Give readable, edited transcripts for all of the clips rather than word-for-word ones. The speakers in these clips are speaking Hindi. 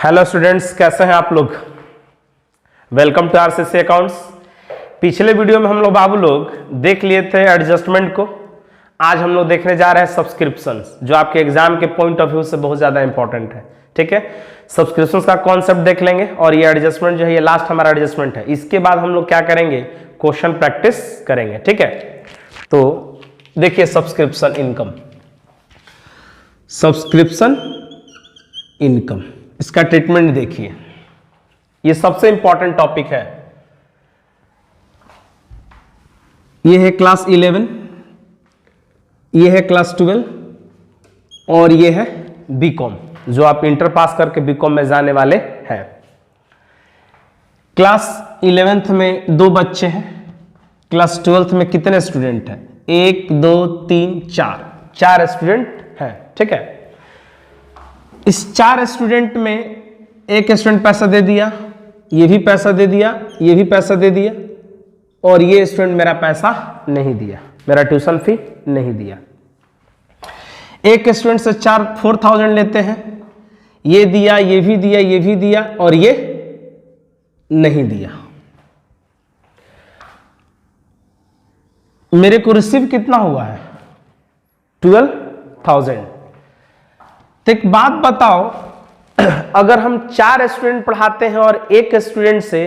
हेलो स्टूडेंट्स, कैसे हैं आप लोग। Welcome to RCC accounts. पिछले वीडियो में हम लोग देख लिए थे एडजस्टमेंट को। आज हम लोग देखने जा रहे हैं सब्सक्रिप्शंस, जो आपके एग्जाम के पॉइंट ऑफ व्यू से बहुत ज्यादा इंपॉर्टेंट है। ठीक है, सब्सक्रिप्शंस का कॉन्सेप्ट देख लेंगे और ये एडजस्टमेंट जो है ये लास्ट हमारा एडजस्टमेंट है। इसके बाद हम लोग क्या करेंगे, क्वेश्चन प्रैक्टिस करेंगे। ठीक है, तो देखिए सब्सक्रिप्शन इनकम, सब्सक्रिप्शन इनकम, इसका ट्रीटमेंट देखिए, ये सबसे इंपॉर्टेंट टॉपिक है। ये है क्लास 11, ये है क्लास 12 और ये है बीकॉम, जो आप इंटर पास करके बीकॉम में जाने वाले हैं। क्लास 11th में 2 बच्चे हैं, क्लास 12th में कितने स्टूडेंट हैं? 1 2 3 4 स्टूडेंट हैं। ठीक है, इस 4 स्टूडेंट में एक स्टूडेंट पैसा दे दिया, ये भी पैसा दे दिया, ये भी पैसा दे दिया, और ये स्टूडेंट मेरा पैसा नहीं दिया, मेरा ट्यूशन फी नहीं दिया। एक स्टूडेंट से 4,000 लेते हैं, ये दिया, ये भी दिया, ये भी दिया, और ये नहीं दिया। मेरे को रिसीव कितना हुआ है? 12,000। तो एक बात बताओ, अगर हम 4 स्टूडेंट पढ़ाते हैं और एक स्टूडेंट से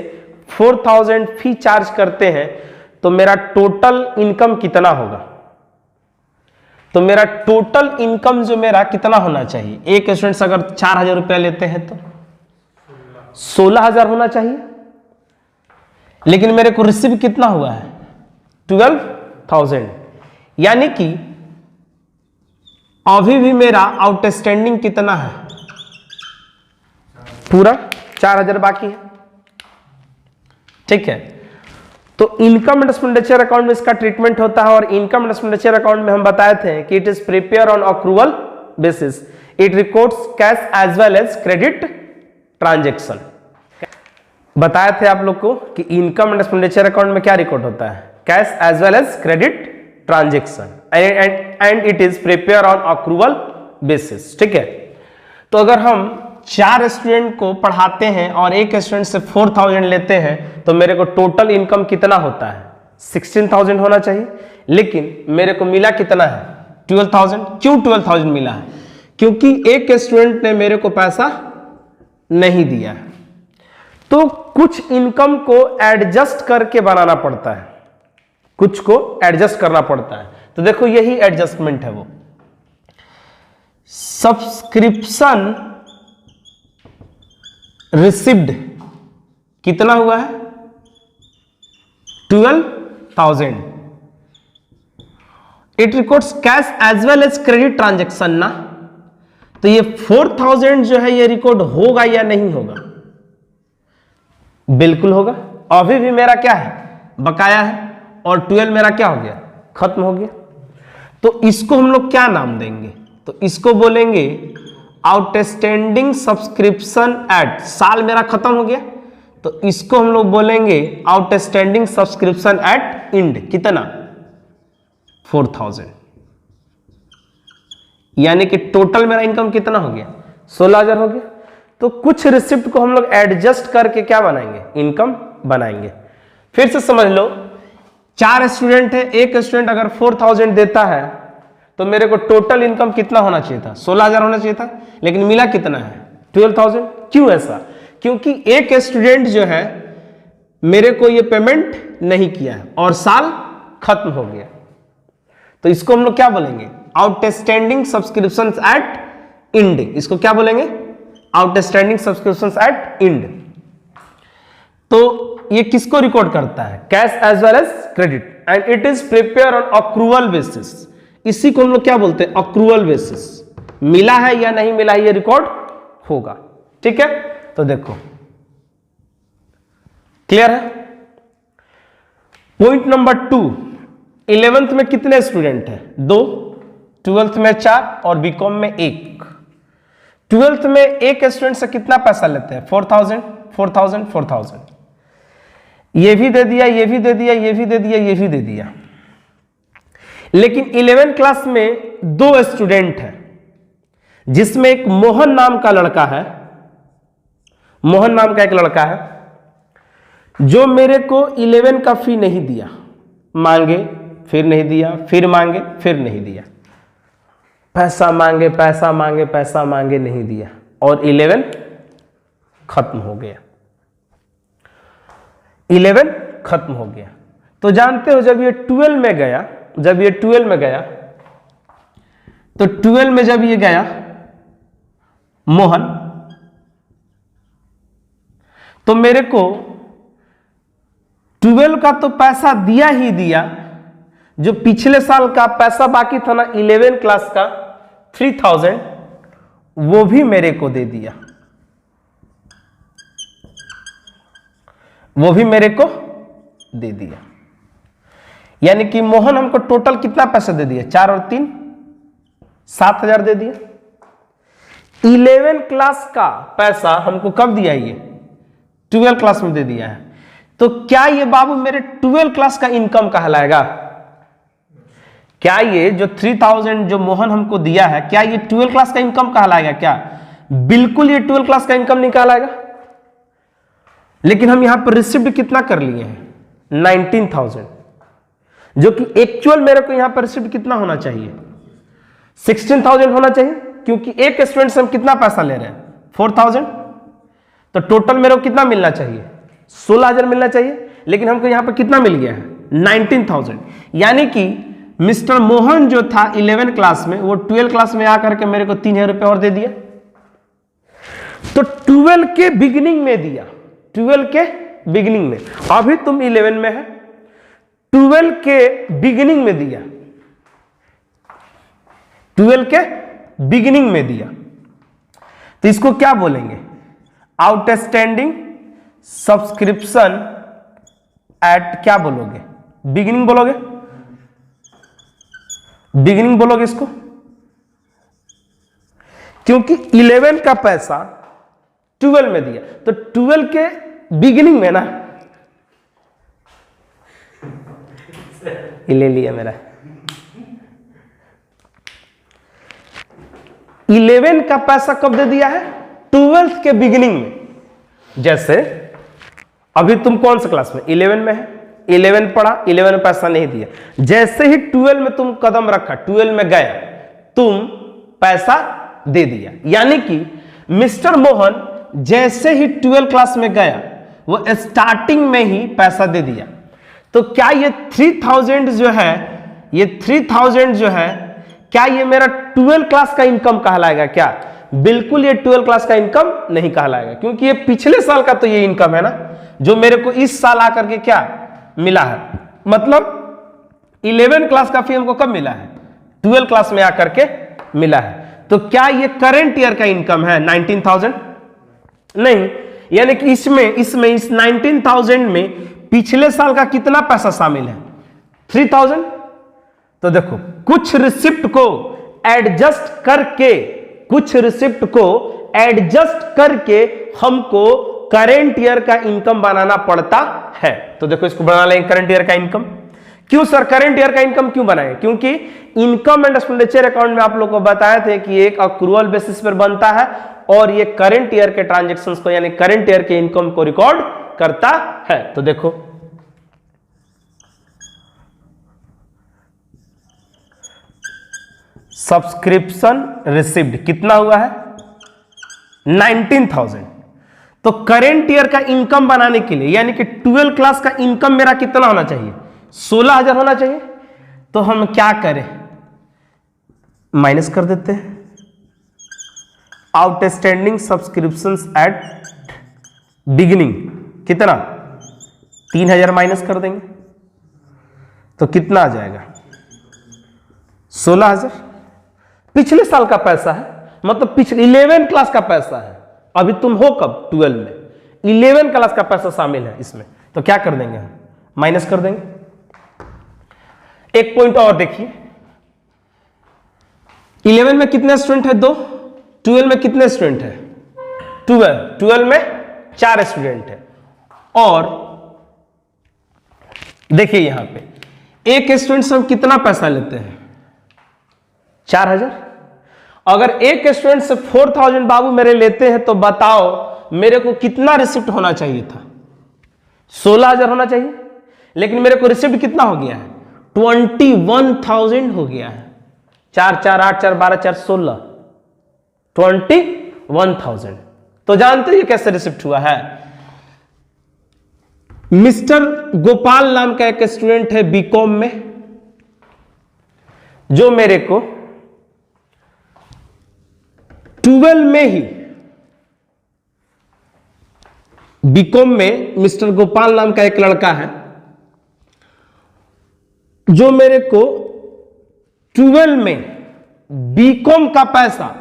4,000 फी चार्ज करते हैं, तो मेरा टोटल इनकम कितना होगा? तो मेरा टोटल इनकम जो मेरा कितना होना चाहिए? एक स्टूडेंट से अगर 4,000 रुपया लेते हैं तो 16,000 होना चाहिए, लेकिन मेरे को रिसीव कितना हुआ है? 12,000। यानी कि अभी भी मेरा आउटस्टैंडिंग कितना है? पूरा 4,000 बाकी है। ठीक है, तो इनकम एंड एक्सपेंडिचर अकाउंट में इसका ट्रीटमेंट होता है, और इनकम एंड एक्सपेंडिचर अकाउंट में हम बताए थे कि it is prepare on accrual basis, it records cash as well as credit transaction. बताए थे आप लोग को कि इनकम एंड एक्सपेंडिचर अकाउंट में क्या रिकॉर्ड होता है? Cash as well as credit transaction, and it is prepare on accrual basis. ठीक है, तो अगर हम 4 स्टूडेंट को पढ़ाते हैं और एक स्टूडेंट से 4,000 लेते हैं, तो मेरे को टोटल इनकम कितना होता है? 16,000 होना चाहिए, लेकिन मेरे को मिला कितना है? 12,000। क्यों 12,000 मिला है? क्योंकि एक स्टूडेंट ने मेरे को पैसा नहीं दिया है। तो कुछ इनकम को एडजस्ट करके बनाना पड़ता है, कुछ को एडजस्ट करना पड़ता है। तो देखो यही एडजस्टमेंट है, वो सब्सक्रिप्शन रिसीव्ड कितना हुआ है? 12,000। It records cash as well as credit transaction ना, तो ये 4,000 जो है ये रिकॉर्ड होगा या नहीं होगा? बिल्कुल होगा। अभी भी मेरा क्या है? बकाया है, और 12 मेरा क्या हो गया? खत्म हो गया। तो इसको हम लोग क्या नाम देंगे? तो इसको बोलेंगे आउटस्टैंडिंग सब्सक्रिप्शन एट, साल मेरा खत्म हो गया, तो इसको हम लोग बोलेंगे आउटस्टैंडिंग सब्सक्रिप्शन एट इंड। कितना? 4,000। यानी कि टोटल मेरा इनकम कितना हो गया? 16,000 हो गया। तो कुछ रिसिप्ट को हम लोग एडजस्ट करके क्या बनाएंगे? इनकम बनाएंगे। फिर से समझ लो, 4 स्टूडेंट है, एक स्टूडेंट अगर 4,000 देता है, तो मेरे को टोटल इनकम कितना होना चाहिए था? 16,000 होना चाहिए था, लेकिन मिला कितना है? 12,000। क्यों ऐसा? क्योंकि एक स्टूडेंट जो है मेरे को ये पेमेंट नहीं किया है और साल खत्म हो गया। तो इसको हम लोग क्या बोलेंगे? Outstanding subscriptions at end. इसको क्या बोलेंगे? Outstanding subscriptions at end. तो ये किसको रिकॉर्ड करता है? Cash as well as credit, and it is prepare on accrual basis. इसी को हम लोग क्या बोलते हैं? Accrual basis. मिला है या नहीं मिला है ये रिकॉर्ड होगा। ठीक है, तो देखो क्लियर है। पॉइंट नंबर 2, 11th में कितने स्टूडेंट हैं? 2, 12th में 4 और बीकॉम में 1। 12th में एक स्टूडेंट से कितना पैसा लेते हैं? 4,000 4,000 4,000। ये भी दे दिया, ये भी दे दिया, ये भी दे दिया, ये भी दे दिया। लेकिन 11th क्लास में 2 स्टूडेंट हैं, जिसमें एक मोहन नाम का लड़का है मोहन नाम का एक लड़का है जो मेरे को 11 का फी नहीं दिया, मांगे फिर नहीं दिया, फिर मांगे फिर नहीं दिया, पैसा मांगे पैसा मांगे पैसा मांगे नहीं दिया, और 11 खत्म हो गया। 11 खत्म हो गया। तो जानते हो जब ये 12 में गया, जब ये 12 में गया, तो 12 में जब ये गया मोहन, तो मेरे को 12 का तो पैसा दिया ही दिया, जो पिछले साल का पैसा बाकी था ना 11 क्लास का 3000, वो भी मेरे को दे दिया, वो भी मेरे को दे दिया। यानी कि मोहन हमको टोटल कितना पैसा दे दिया, 4 और 3 7000 दे दिया। 11 क्लास का पैसा हमको कब दिया, ये 12 क्लास में दे दिया है। तो क्या ये बाबू मेरे 12 क्लास का इनकम कहलाएगा? क्या ये जो 3000 जो मोहन हमको दिया है, क्या ये 12 क्लास का इनकम कहलाएगा? क्या बिल्कुल ये 12 क्लास का इनकम नहीं कहलाएगा। लेकिन हम यहां पर रिसिप्ट कितना कर लिए हैं, 19000, जो कि एक्चुअल मेरे को यहां पर रिसिप्ट कितना होना चाहिए, 16000 होना चाहिए, क्योंकि एक स्टूडेंट से हम कितना पैसा ले रहे हैं, 4000। तो टोटल मेरे को कितना मिलना चाहिए, 16000 मिलना चाहिए। लेकिन हमको यहां पर कितना मिल गया है, 19000। यानी कि मिस्टर मोहन जो था 11 क्लास में, वो 12 क्लास में आकर के मेरे को 3000 रुपये और दे दिया। तो 12 के बिगिनिंग में दिया, 12 के बिगिनिंग में। अभी तुम 11 में है, 12 के बिगिनिंग में दिया, 12 के बिगिनिंग में दिया। तो इसको क्या बोलेंगे, आउटस्टैंडिंग सब्सक्रिप्शन एट, क्या बोलोगे, बिगिनिंग बोलोगे, बिगिनिंग बोलोगे इसको, क्योंकि 11 का पैसा 12 में दिया। तो 12 के बिगिनिंग में ना, ले लिया मेरा, 11 का पैसा कब दे दिया है, 12th के बिगिनिंग में। जैसे अभी तुम कौन सा क्लास में, 11 में है, 11 पढ़ा, 11 में पैसा नहीं दिया। जैसे ही 12 में तुम कदम रखा, 12 में गया, तुम पैसा दे दिया। यानी कि मिस्टर मोहन जैसे ही 12 क्लास में गया, वो स्टार्टिंग में ही पैसा दे दिया। तो क्या ये 3000 जो है, ये 3000 जो है, क्या ये मेरा 12 क्लास का इनकम कहलाएगा? क्या बिल्कुल ये 12 क्लास का इनकम नहीं कहलाएगा, क्योंकि ये पिछले साल का तो ये इनकम है ना, जो मेरे को इस साल आकर के क्या मिला है। मतलब 11 क्लास का फी हमको कब मिला है, 12 क्लास में आकर के मिला है। तो क्या ये करंट ईयर का इनकम है 19000? नहीं। यानी कि इस 19000 में पिछले साल का कितना पैसा शामिल है, 3000। तो देखो कुछ रिसिप्ट को एडजस्ट करके, कुछ रिसिप्ट को एडजस्ट करके हमको करंट ईयर का इनकम बनाना पड़ता है। तो देखो इसको बना लेंगे करंट ईयर का इनकम। क्यों सर करंट ईयर का इनकम क्यों बनाए? क्योंकि इनकम एंड एक्सपेंडिचर अकाउंट में आप लोग को बताए थे कि एक अक्रूवल बेसिस पर बनता है और ये करंट ईयर के ट्रांजैक्शंस को, यानी करंट ईयर के इनकम को रिकॉर्ड करता है। तो देखो सब्सक्रिप्शन रिसीव्ड कितना हुआ है, 19000। तो करेंट ईयर का इनकम बनाने के लिए, यानी कि 12 क्लास का इनकम मेरा कितना होना चाहिए, 16000 होना चाहिए। तो हम क्या करें, माइनस कर देते हैं, आउटस्टैंडिंग सब्सक्रिप्शंस एट बिगिनिंग कितना, 3000 माइनस कर देंगे तो कितना आ जाएगा, 16000। पिछले साल का पैसा है, मतलब पिछले 11 क्लास का पैसा है। अभी तुम हो कब, 12 में, 11 क्लास का पैसा शामिल है इसमें। तो क्या कर देंगे हम, माइनस कर देंगे। एक पॉइंट और देखिए, 11 में कितने स्टूडेंट है, 2। 12 में कितने स्टूडेंट है, 12 में 4 स्टूडेंट है। और देखिए यहां पे एक स्टूडेंट से हम कितना पैसा लेते हैं, 4000। अगर एक स्टूडेंट से 4000 बाबू मेरे लेते हैं, तो बताओ मेरे को कितना रिसिप्ट होना चाहिए था? 16,000 होना चाहिए, लेकिन मेरे को रिसिप्ट कितना हो गया है? 21,000 हो गया है। 4 4 8 4 12 4 16 21,000। तो जानते हो ये कैसे रिसिप्ट हुआ है? मिस्टर गोपाल नाम का एक स्टूडेंट है बीकॉम में, जो मेरे को 12 में ही, बीकॉम में मिस्टर गोपाल नाम का एक लड़का है जो मेरे को 12 में बीकॉम का पैसा,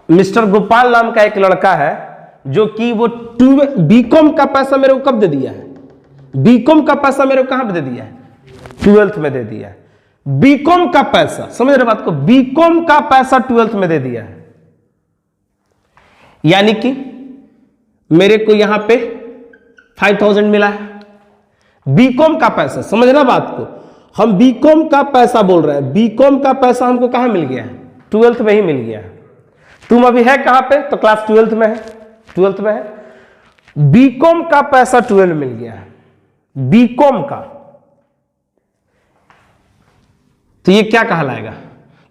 मिस्टर गोपाल नाम का एक लड़का है जो कि वो बीकॉम का पैसा मेरे को कब दे दिया है? बीकॉम का पैसा मेरे को कहां पे दे दिया है? 12th में दे दिया है। बीकॉम का पैसा, समझ रहे बात को? बीकॉम का पैसा 12th में दे दिया है, यानी कि मेरे को यहां पे 5,000 मिला है। बीकॉम का पैसा, समझना बात को, हम बीकॉम का पैसा बोल रहे हैं। बीकॉम का पैसा हमको कहां मिल गया है? 12th में ही मिल गया है। तुम अभी है कहां पे? तो क्लास 12th में है, 12th में है। बीकॉम का पैसा 12 मिल गया है, बीकॉम का। तो ये क्या कहलाएगा?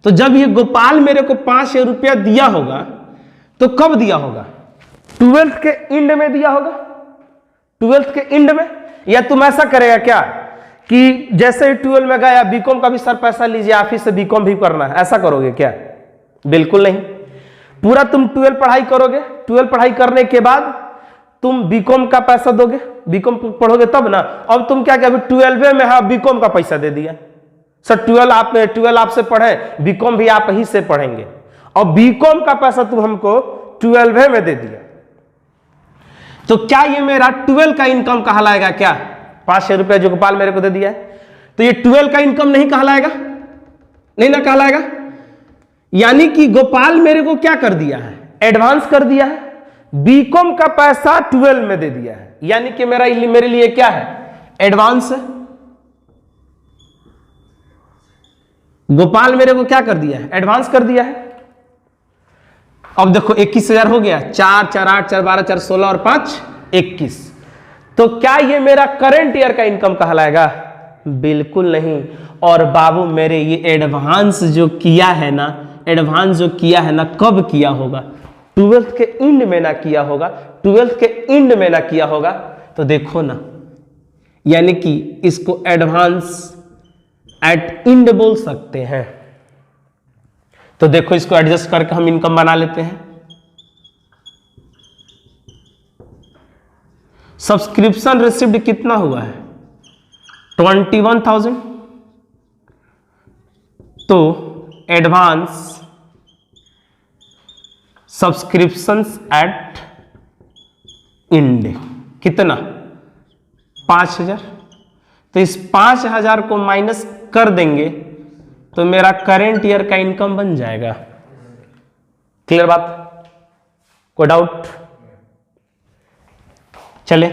तो जब ये गोपाल मेरे को 5,000 रुपया दिया होगा तो कब दिया होगा? 12th के एंड में दिया होगा, 12th के एंड में। या तुम ऐसा करेगा क्या कि जैसे ही 12 में गया बीकॉम का भी सर पैसा लीजिए, आप ही से बीकॉम भी करना है, ऐसा करोगे क्या? बिल्कुल नहीं। पूरा तुम 12 पढ़ाई करोगे, 12 पढ़ाई करने के बाद तुम बीकॉम का पैसा दोगे, बीकॉम पढ़ोगे तब ना। अब तुम क्या 12वें में हाँ बीकॉम का पैसा दे दिया, सर 12 आपसे पढ़े, बीकॉम भी आप ही से पढ़ेंगे, और बीकॉम का पैसा तुम हमको 12वें में दे दिया। तो क्या ये मेरा 12 का इनकम कहलाएगा क्या? 5,000 रुपया जो गोपाल मेरे को दे दिया है, तो ये 12 का इनकम नहीं कहलाएगा? नहीं ना कहलाएगा। यानी कि गोपाल मेरे को क्या कर दिया है? एडवांस कर दिया है, बीकॉम का पैसा 12 में दे दिया है, यानी कि मेरे लिए क्या है? एडवांस है। गोपाल मेरे को क्या कर दिया है? एडवांस कर दिया है। अब देखो 21,000 हो गया, 4 4 8 4 12 4 16 और 5 21। तो क्या ये मेरा करंट ईयर का इनकम कहलाएगा? बिल्कुल नहीं। और बाबू मेरे ये एडवांस जो किया है ना, एडवांस जो किया है ना, कब किया होगा? 12th के एंड में ना किया होगा, 12th के एंड में ना किया होगा। तो देखो ना, यानी कि इसको एडवांस एट एंड बोल सकते हैं। तो देखो इसको एडजस्ट करके हम इनकम बना लेते हैं। सब्सक्रिप्शन रिसिप्ट कितना हुआ है? 21,000। तो एडवांस सब्सक्रिप्शंस एट एंड कितना? 5,000। तो इस 5,000 को माइनस कर देंगे तो मेरा करेंट ईयर का इनकम बन जाएगा। क्लियर बात? कोई डाउट? चले,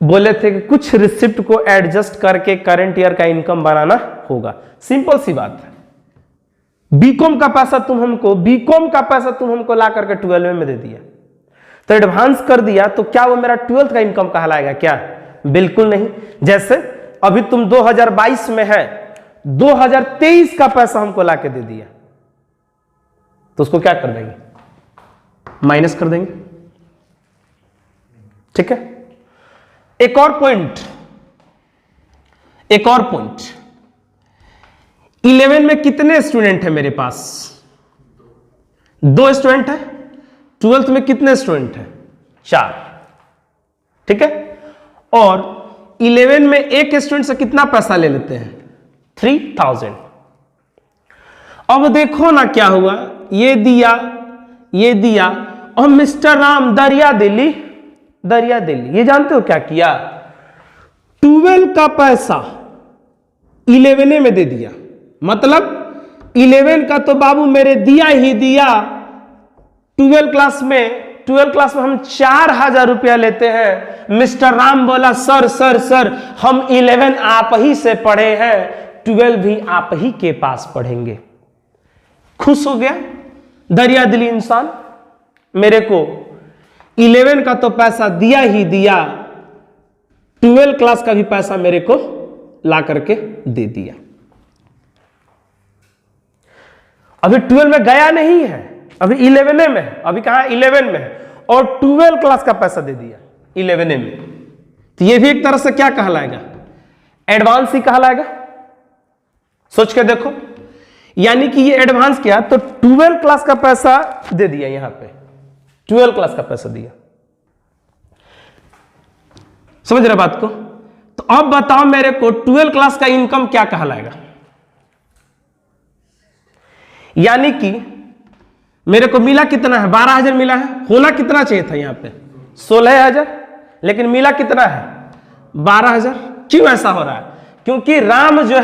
बोले थे कि कुछ रिसिप्ट को एडजस्ट करके करंट ईयर का इनकम बनाना होगा। सिंपल सी बात है। बीकॉम का पैसा तुम हमको ला करके 12 में दे दिया, तो एडवांस कर दिया, तो क्या वो मेरा 12th का इनकम कहलाएगा क्या? बिल्कुल नहीं। जैसे अभी तुम 2022 में है, 2023 का पैसा हमको ला के दे दिया, तो उसको क्या कर देंगे? माइनस कर देंगे। ठीक है। एक और पॉइंट 11 में कितने स्टूडेंट है मेरे पास? 2 स्टूडेंट है। 12th में कितने स्टूडेंट है? 4। ठीक है। और 11 में एक स्टूडेंट से कितना पैसा ले लेते हैं? 3,000। अब देखो ना क्या हुआ, ये दिया और मिस्टर राम दरिया दिल्ली, ये जानते हो क्या किया? 12 का पैसा 11 में दे दिया। मतलब 11 का तो बाबू मेरे दिया ही दिया। 12 क्लास में हम 4,000 रुपया लेते हैं। मिस्टर राम बोला सर हम 11 आप ही से पढ़े हैं, 12 भी आप ही के पास पढ़ेंगे। खुश हो गया दरिया दिली इंसान। मेरे को 11 का तो पैसा दिया ही दिया, 12 क्लास का भी पैसा मेरे को ला करके दे दिया। अभी 12 में गया नहीं है, अभी 11 में है, अभी कहां 11 में है, और 12 क्लास का पैसा दे दिया 11 में, तो ये भी एक तरह से क्या कहलाएगा, एडवांस ही कहलाएगा। सोच के देखो, यानी कि ये एडवांस क्या, तो 12 क्लास का पैसा दे दिया, यहां पे 12 क्लास का पैसा दिया। समझ रहे बात को? तो अब बताओ मेरे को 12 क्लास का इनकम क्या कहलाएगा। यानी कि मेरे को मिला कितना है, 12,000 मिला है, होना कितना चाहिए था यहां पे 16,000, लेकिन मिला कितना है 12,000। क्यों ऐसा हो रहा है? क्योंकि राम जो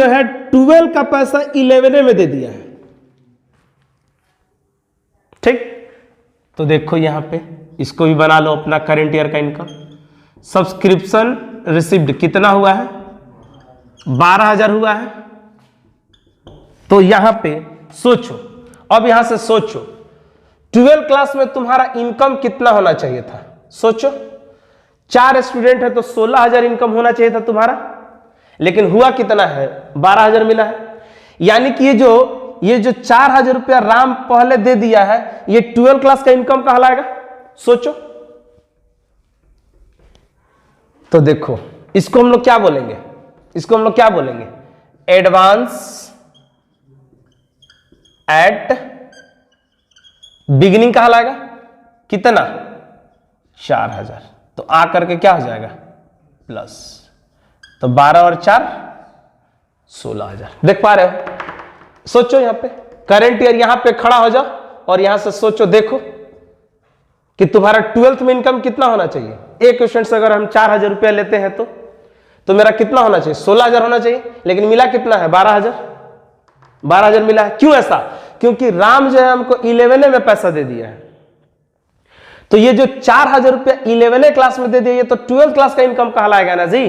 है 12 का पैसा 11 में दे दिया है। ठीक, तो देखो यहां पे इसको भी बना लो अपना करंट ईयर का इनकम। सब्सक्रिप्शन रिसीव्ड कितना हुआ है, 12,000 हुआ है। तो यहां पे सोचो, अब यहां से सोचो 12 क्लास में तुम्हारा इनकम कितना होना चाहिए था। सोचो, 4 स्टूडेंट है तो 16,000 इनकम होना चाहिए था तुम्हारा, लेकिन हुआ कितना है 12,000 मिला है। यानी कि ये जो 4,000 रुपया राम पहले दे दिया है, ये 12 क्लास का इनकम कहलाएगा। सोचो, तो देखो इसको हम लोग क्या बोलेंगे, इसको हम लोग क्या बोलेंगे, एडवांस एट बिगिनिंग कहलाएगा। कितना 4,000, तो आ करके क्या हो जाएगा प्लस, तो 12 और 4 16,000। देख पा रहे हो? सोचो यहां पे करंट ईयर, यहां पे खड़ा हो जाओ और यहां से सोचो, देखो कि तुम्हारा 12th में इनकम कितना होना चाहिए। एक क्वेश्चन से अगर हम 4,000 रुपया लेते हैं तो मेरा कितना होना चाहिए, 16,000 होना चाहिए, लेकिन मिला कितना है 12,000 मिला है। क्यों ऐसा? क्योंकि राम जो है हमको 11 में पैसा दे दिया है। तो ये जो 4,000 रुपया 11 क्लास में दे दिया, ये तो 12 क्लास का इनकम कहलाएगा ना जी।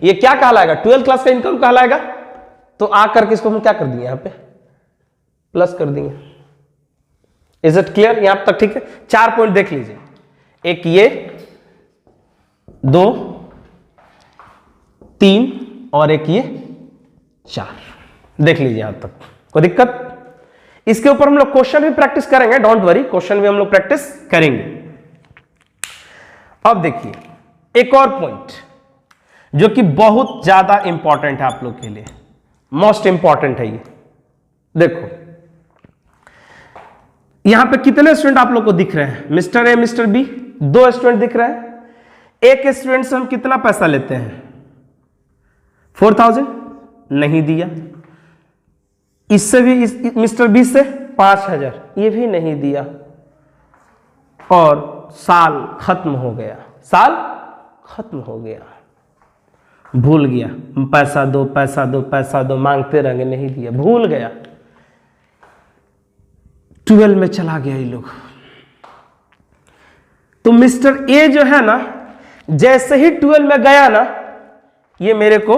ये क्या कहलाएगा, 12 क्लास का इनकम कहलाएगा। तो आकर के इसको हम क्या कर दिए, यहां पे प्लस कर दिए। इज इट क्लियर यहां तक? ठीक है, 4 पॉइंट देख लीजिए, एक ये, 2, 3 और एक ये 4। देख लीजिए यहां तक, कोई दिक्कत? इसके ऊपर हम लोग क्वेश्चन भी प्रैक्टिस करेंगे, डोंट वरी, क्वेश्चन भी हम लोग प्रैक्टिस करेंगे। अब देखिए एक और पॉइंट जो कि बहुत ज्यादा इंपॉर्टेंट है आप लोग के लिए, मोस्ट इंपॉर्टेंट है ये। देखो यहां पे कितने स्टूडेंट आप लोग को दिख रहे हैं, mister A mister B, 2 student दिख रहे हैं। एक स्टूडेंट से हम कितना पैसा लेते हैं 4,000, नहीं दिया। इससे भी मिस्टर बी से 5,000, ये भी नहीं दिया। और साल खत्म हो गया, साल खत्म हो गया, भूल गया, पैसा दो पैसा दो पैसा दो मांगते रहेंगे, नहीं दिया, भूल गया। 12 में चला गया ये लोग। तो मिस्टर ए जो है ना, जैसे ही 12 में गया ना, ये मेरे को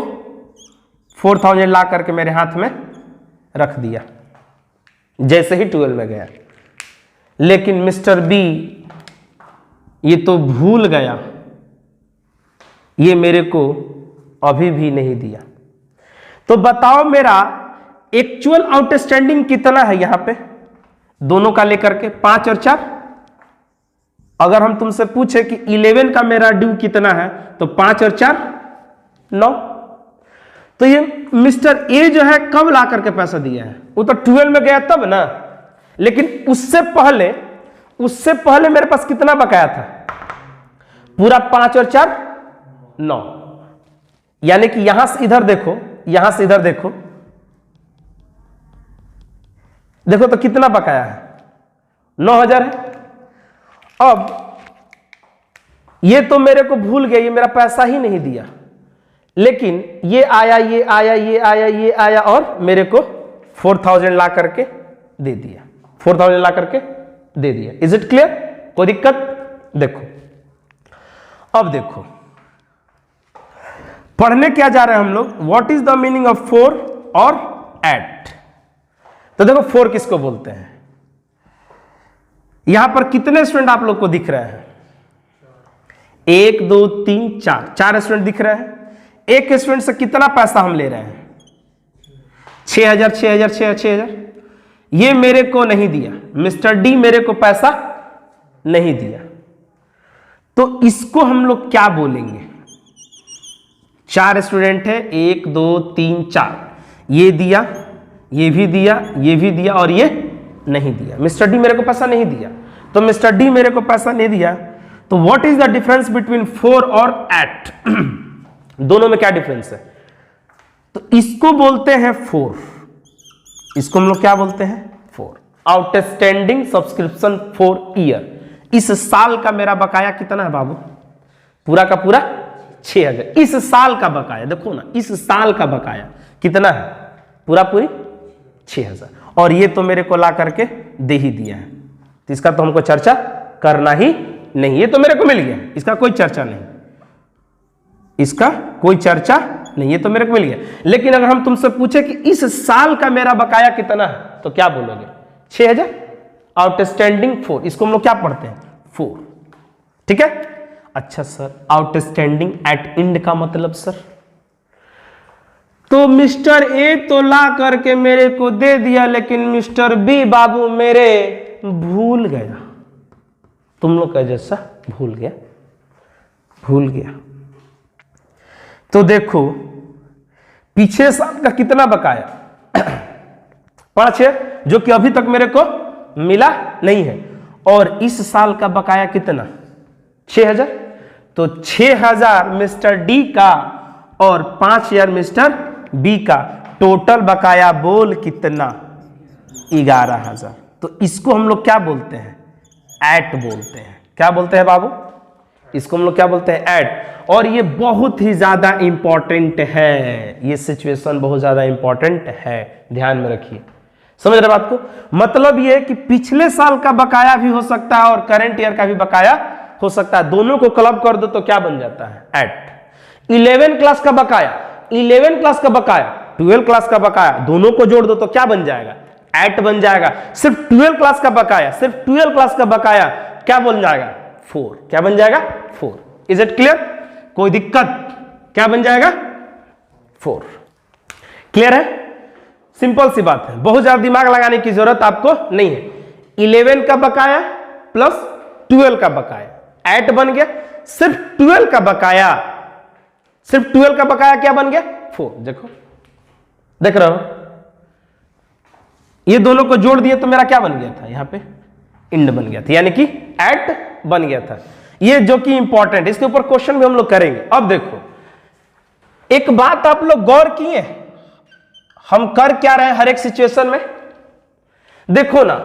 4,000 ला करके मेरे हाथ में रख दिया, जैसे ही 12 में गया। लेकिन मिस्टर बी ये तो भूल गया, ये मेरे को अभी भी नहीं दिया। तो बताओ मेरा एक्चुअल आउटस्टैंडिंग कितना है यहां पे, दोनों का लेकर के 5 और 4। अगर हम तुमसे पूछे कि 11 का मेरा ड्यू कितना है, तो 5 और 4 9। तो ये मिस्टर ए जो है कब ला करके पैसा दिया है, वो तो 12 में गया तब ना। लेकिन उससे पहले मेरे पास कितना बकाया था, पूरा 5 और 4 9। यानी कि यहां से इधर देखो, यहां से इधर देखो, देखो तो कितना बकाया है 9,000 है। अब ये तो मेरे को भूल गया, ये मेरा पैसा ही नहीं दिया। लेकिन ये आया ये आया ये आया ये आया और मेरे को 4,000 ला करके दे दिया, 4,000 ला करके दे दिया। Is it clear? कोई दिक्कत? देखो अब देखो पढ़ने क्या जा रहे हैं हम लोग, what is the meaning of 4 और 8। तो देखो 4 किसको बोलते हैं, यहां पर कितने स्टूडेंट आप लोग को दिख रहे हैं? 1 2 3 4, 4 स्टूडेंट दिख रहे हैं। एक स्टूडेंट से कितना पैसा हम ले रहे हैं? 6000 6000 6000। ये मेरे को नहीं दिया, मिस्टर डी मेरे को पैसा नहीं दिया, तो इसको हम लोग क्या बोलेंगे? 4 स्टूडेंट है, 1 2 3 4, ये दिया, ये भी दिया, ये भी दिया और ये नहीं दिया। मिस्टर डी मेरे को पैसा नहीं दिया, तो मिस्टर डी मेरे को पैसा नहीं दिया, तो what is the difference between 4 और 8? दोनों में क्या डिफरेंस है? तो इसको बोलते हैं 4, इसको हम लोग क्या बोलते हैं? 4। Outstanding subscription for year. इस साल का मेरा बकाया कितना है बाबू? पूरा का पूरा 6000। इस साल का बकाया देखो ना, इस साल का बकाया कितना है? पूरा पूरी 6000। और ये तो मेरे को ला करके दे ही दिया है, तो इसका तो हमको चर्चा करना ही नहीं। ये तो मेरे को मिल गया, इसका कोई चर्चा नहीं, इसका कोई चर्चा नहीं, ये तो मेरे को मिल गया। लेकिन अगर हम तुमसे पूछे कि इस साल का मेरा बकाया कितना है, तो क्या बोलोगे? 6000। आउटस्टैंडिंग 4, इसको हम लोग क्या पढ़ते हैं? 4। ठीक है। अच्छा सर, आउटस्टैंडिंग एट एंड का मतलब सर? तो मिस्टर ए तो ला करके मेरे को दे दिया, लेकिन मिस्टर बी बाबू मेरे भूल गया। तुम लोग का जैसा भूल गया। तो देखो पीछे साल का कितना बकाया? 5 है, जो कि अभी तक मेरे को मिला नहीं है, और इस साल का बकाया कितना? 6000। तो 6000 मिस्टर डी का और 5000 मिस्टर बी का, टोटल बकाया बोल कितना? 11000। तो इसको हम लोग क्या बोलते हैं? ऐट बोलते हैं। क्या बोलते हैं बाबू? इसको हम लोग क्या बोलते हैं? ऐट। और ये बहुत ही ज्यादा इंपॉर्टेंट है, ये सिचुएशन बहुत ज्यादा इंपॉर्टेंट है, ध्यान में रखिए। समझ रहे बात को? मतलब ये कि पिछले साल का बकाया भी हो सकता है और करंट ईयर का भी बकाया हो सकता है, दोनों को क्लब कर दो तो क्या बन जाता है? ऐट। 11 क्लास का बकाया, 11 क्लास का बकाया, 12 क्लास का बकाया, दोनों को जोड़ दो तो क्या बन जाएगा? ऐट बन जाएगा। सिर्फ 12 क्लास का बकाया, सिर्फ 12 क्लास का बकाया क्या बन जाएगा? 4। क्या बन जाएगा? 4। Is it clear? कोई दिक्कत? क्या बन जाएगा? 4। क्लियर है? सिंपल सी बात है, बहुत ज्यादा दिमाग लगाने की जरूरत आपको नहीं है। 11 का बकाया प्लस 12 का बकाया, ऐट बन गया। सिर्फ 12 का बकाया, सिर्फ 12 का बकाया क्या बन गया? 4। देखो, देख रहे हो? ये दोनों को जोड़ दिए तो मेरा क्या बन गया था? यहां पे इंड बन गया था, यानी कि ऐट बन गया था। ये जो कि इंपॉर्टेंट, इसके ऊपर क्वेश्चन भी हम लोग करेंगे। अब देखो, एक बात आप लोग गौर किए, हम कर क्या रहे हैं हर एक सिचुएशन में? देखो ना,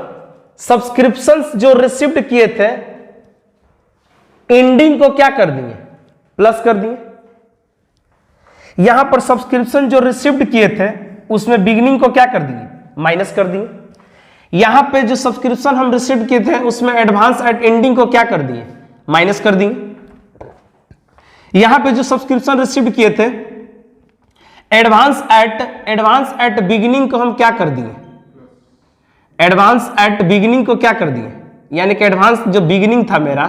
सब्सक्रिप्शंस जो रिसीव्ड किए थे, एंडिंग को क्या कर दिए? प्लस कर दिए। यहां पर सब्सक्रिप्शन जो रिसीव्ड किए थे, उसमें बिगिनिंग को क्या कर दिए? माइनस कर दिए। यहां पे जो सब्सक्रिप्शन हम रिसीव किए थे, उसमें एडवांस एट एंडिंग को क्या कर दिए? माइनस कर दिए। यहां पे जो सब्सक्रिप्शन रिसीव किए थे, एडवांस एट बिगिनिंग को हम क्या कर दिए? एडवांस एट बिगिनिंग को क्या कर दिए? यानी कि एडवांस जो बिगिनिंग था मेरा,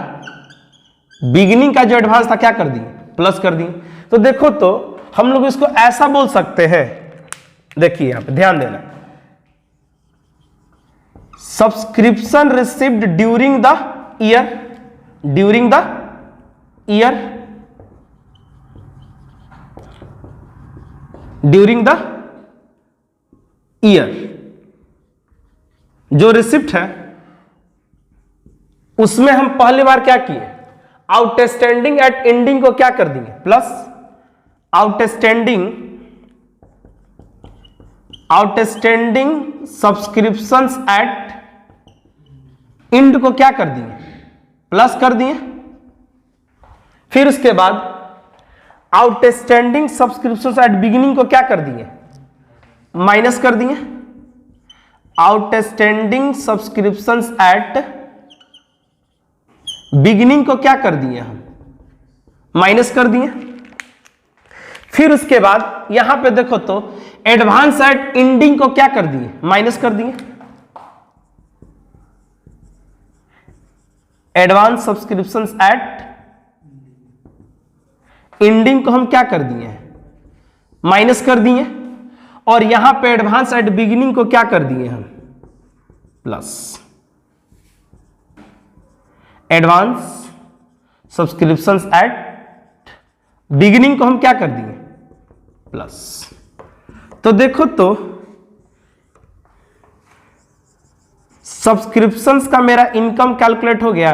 बिगिनिंग का जो एडवांस था क्या कर दिए? प्लस कर दिए। तो देखो, तो हम लोग इसको ऐसा बोल सकते हैं, देखिए यहां पे ध्यान देना, subscription received during the year, during the year, during the year, जो रिसिप्ट है उसमें हम पहली बार क्या किए? आउटस्टैंडिंग एट एंडिंग को क्या कर दिए? Plus. Outstanding subscriptions at end को क्या कर दिए? प्लस कर दिए। फिर उसके बाद आउटस्टैंडिंग सब्सक्रिप्शंस एट बिगिनिंग को क्या कर दिए? माइनस कर दिए। आउटस्टैंडिंग सब्सक्रिप्शंस एट बिगिनिंग को क्या कर दिए? हम माइनस कर दिए। फिर उसके बाद यहां पे देखो तो एडवांस एट एंडिंग को क्या कर दिए? माइनस कर दिए। एडवांस सब्सक्रिप्शंस एट एंडिंग को हम क्या कर दिए हैं, माइनस कर दिए, और यहां पे एडवांस एट बिगिनिंग को क्या कर दिए हम, plus. Advance subscriptions at beginning को हम क्या कर दिए, प्लस। तो देखो तो सब्सक्रिप्शंस का मेरा इनकम कैलकुलेट हो गया,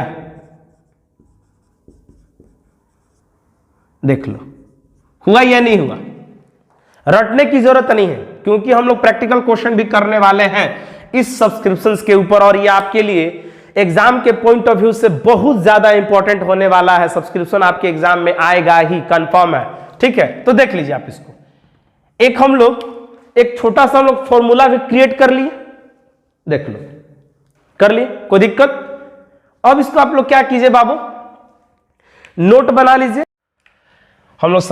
देख लो हुआ या नहीं हुआ। रटने की जरूरत नहीं है क्योंकि हम लोग प्रैक्टिकल क्वेश्चन भी करने वाले हैं इस सब्सक्रिप्शंस के ऊपर, और ये आपके लिए एग्जाम के पॉइंट ऑफ व्यू से बहुत ज्यादा इंपॉर्टेंट होने वाला है। सब्सक्रिप्शन आपके एग्जाम में आएगा ही, कंफर्म है, ठीक है। तो देख लीजिए आप इसको, एक हम लोग एक छोटा सा लोग फॉर्मूला भी क्रिएट कर लिए, देख लो कर लिए, कोई दिक्कत। अब इसको आप लोग क्या कीजिए बाबू, नोट बना लीजिए। हम लोग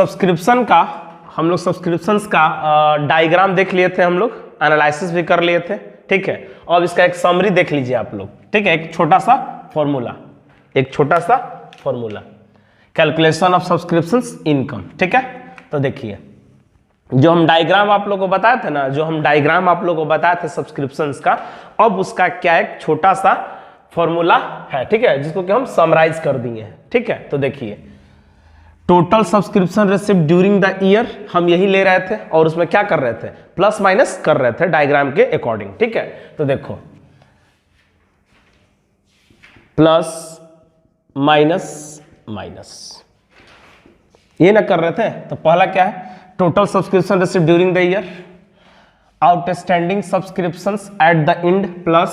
सब्सक्रिप्शंस का डायग्राम देख लिए थे, हम लोग एनालिसिस भी कर लिए थे, ठीक है। अब इसका एक समरी देख लीजिए आप लोग, ठीक है। एक छोटा सा formula calculation of subscriptions income, ठीक है। तो देखिए जो हम डायग्राम आप लोगों को बताए थे ना, सब्सक्रिप्शंस का, अब उसका क्या एक छोटा सा फॉर्मूला है, ठीक है, जिसको कि हम समराइज कर दिए हैं, ठीक है। तो देखिए total subscription received during the year हम यही ले रहे थे, और उसमें क्या कर रहे थे, प्लस माइनस कर रहे थे डायग्राम के अकॉर्डिंग, ठीक है। तो देखो प्लस माइनस ये ना कर रहे थे, तो पहला क्या है, total subscription received during the year, outstanding subscriptions at the end, plus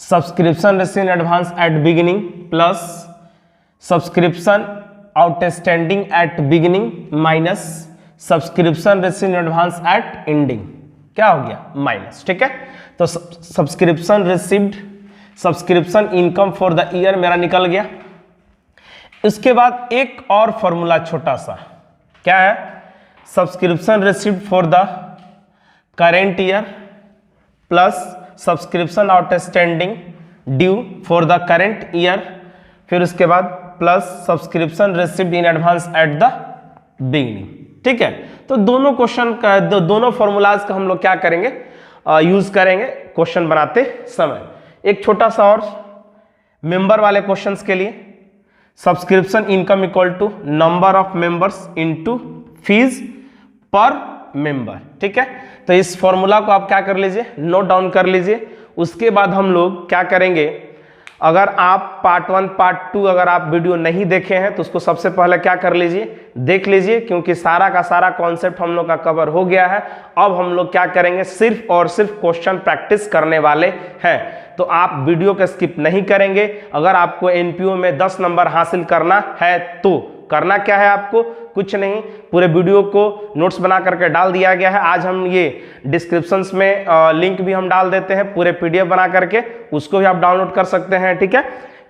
subscription received in advance at beginning, plus subscription outstanding at beginning minus subscription received in advance at ending, क्या हो गया, माइनस, ठीक है। तो subscription income for the year मेरा निकल गया। इसके बाद एक और फॉर्मूला छोटा सा, क्या है, subscription received for the current year plus subscription outstanding due for the current year, फिर उसके बाद plus subscription received in advance at the beginning, ठीक है। तो दोनों क्वेश्चन का दोनों फॉर्मूलाज का हम लोग क्या करेंगे, यूज करेंगे क्वेश्चन बनाते समय। एक छोटा सा और मेंबर वाले क्वेश्चंस के लिए, subscription income equal to number of members into fees per member, ठीक है। तो इस फॉर्मूला को आप क्या कर लीजिए, नोट डाउन कर लीजिए। उसके बाद हम लोग क्या करेंगे, अगर आप पार्ट 1 पार्ट 2 अगर आप वीडियो नहीं देखे हैं तो उसको सबसे पहले क्या कर लीजिए, देख लीजिए, क्योंकि सारा का सारा कॉन्सेप्ट हम लोग का कवर हो गया है। अब हम लोग क्या करेंगे, सिर्फ और सिर्फ क्वेश्चन प्रैक्टिस करने वाले हैं। तो आप वीडियो को स्किप नहीं करेंगे। अगर आपको एनपीओ में 10 नंबर हासिल करना है तो करना क्या है, आपको कुछ नहीं, पूरे वीडियो को नोट्स बना करके डाल दिया गया है। आज हम ये डिस्क्रिप्शंस में लिंक भी हम डाल देते हैं पूरे पीडीएफ बना करके, उसको भी आप डाउनलोड कर सकते हैं, ठीक है।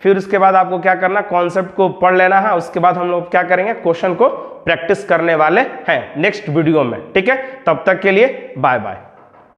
फिर उसके बाद आपको क्या करना, कॉन्सेप्ट को पढ़ लेना है। उसके बाद हम लोग क्या करेंगे, क्वेश्चन को प्रैक्टिस करने वाले हैं नेक्स्ट वीडियो में, ठीक है। तब तक के लिए बाय बाय।